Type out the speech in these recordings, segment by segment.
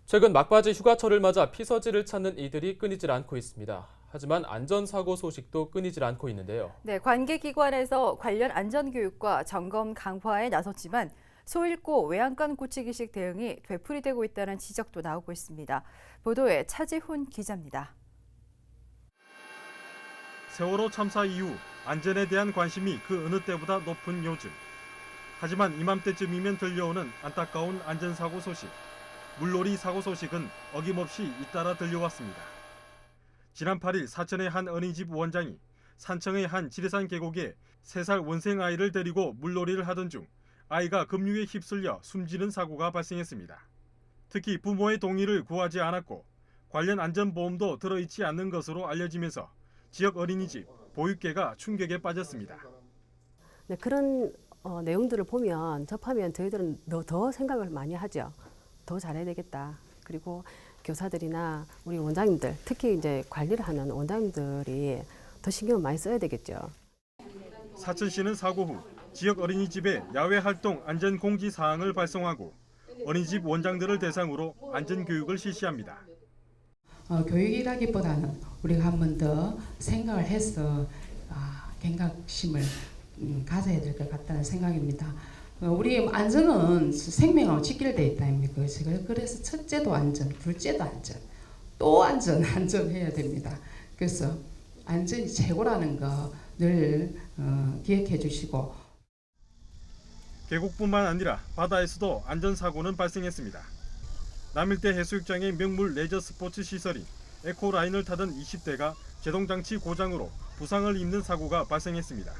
최근 막바지 휴가철을 맞아 피서지를 찾는 이들이 끊이질 않고 있습니다. 하지만 안전사고 소식도 끊이질 않고 있는데요. 네, 관계기관에서 관련 안전교육과 점검 강화에 나섰지만 소잃고 외양간 고치기식 대응이 되풀이되고 있다는 지적도 나오고 있습니다. 보도에 차지훈 기자입니다. 세월호 참사 이후 안전에 대한 관심이 그 어느 때보다 높은 요즘. 하지만 이맘때쯤이면 들려오는 안타까운 안전사고 소식. 물놀이 사고 소식은 어김없이 잇따라 들려왔습니다. 지난 8일 사천의 한 어린이집 원장이 산청의 한 지리산 계곡에 3살 원생 아이를 데리고 물놀이를 하던 중 아이가 급류에 휩쓸려 숨지는 사고가 발생했습니다. 특히 부모의 동의를 구하지 않았고 관련 안전보험도 들어있지 않는 것으로 알려지면서 지역 어린이집, 보육계가 충격에 빠졌습니다. 네, 그런 내용들을 보면 접하면 저희들은 더 생각을 많이 하죠. 더 잘해야 되겠다. 그리고 교사들이나 우리 원장님들, 특히 이제 관리를 하는 원장님들이 더 신경을 많이 써야 되겠죠. 사천시는 사고 후 지역 어린이집에 야외 활동 안전 공지 사항을 발송하고 어린이집 원장들을 대상으로 안전 교육을 실시합니다. 교육이라기보다는 우리가 한 번 더 생각을 해서 경각심을 가져야 될 것 같다는 생각입니다. 우리 안전은 생명하고 직결되어 있다 아닙니까? 그래서 첫째도 안전, 둘째도 안전, 또 안전해야 됩니다. 그래서 안전이 최고라는 거 늘 기억해 주시고. 계곡뿐만 아니라 바다에서도 안전사고는 발생했습니다. 남일대 해수욕장의 명물 레저 스포츠 시설인 에코라인을 타던 20대가 제동장치 고장으로 부상을 입는 사고가 발생했습니다.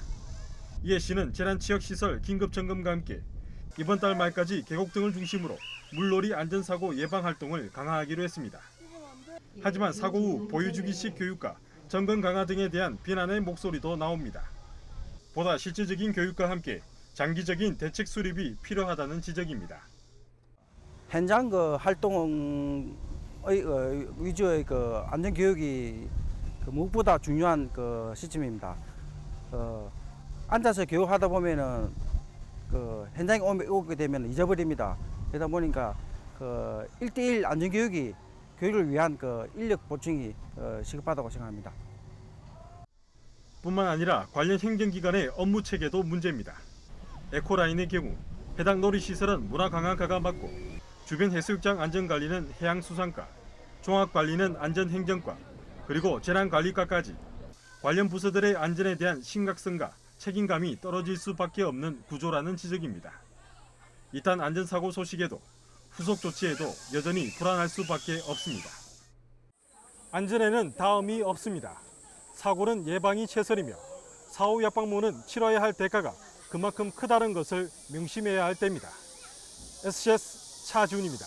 이에 시는 재난취약시설 긴급점검과 함께 이번 달 말까지 계곡 등을 중심으로 물놀이 안전사고 예방 활동을 강화하기로 했습니다. 하지만 사고 후 보여주기식 교육과 점검 강화 등에 대한 비난의 목소리도 나옵니다. 보다 실질적인 교육과 함께 장기적인 대책 수립이 필요하다는 지적입니다. 현장 활동의 위주의 안전 교육이 무엇보다 중요한 시점입니다. 앉아서 교육하다 보면은 현장에 오게 되면 잊어버립니다. 그러다 보니까 1대1 안전 교육을 위한 인력 보충이 시급하다고 생각합니다. 뿐만 아니라 관련 행정기관의 업무 체계도 문제입니다. 에코라인의 경우 해당 놀이시설은 문화관광과가 맡고 주변 해수욕장 안전관리는 해양수산과, 종합관리는 안전행정과, 그리고 재난관리과까지 관련 부서들의 안전에 대한 심각성과 책임감이 떨어질 수밖에 없는 구조라는 지적입니다. 이딴 안전사고 소식에도 후속 조치에도 여전히 불안할 수밖에 없습니다. 안전에는 다음이 없습니다. 사고는 예방이 최선이며 사후 약방문은 치러야 할 대가가 그만큼 크다는 것을 명심해야 할 때입니다. SCS 차지훈입니다.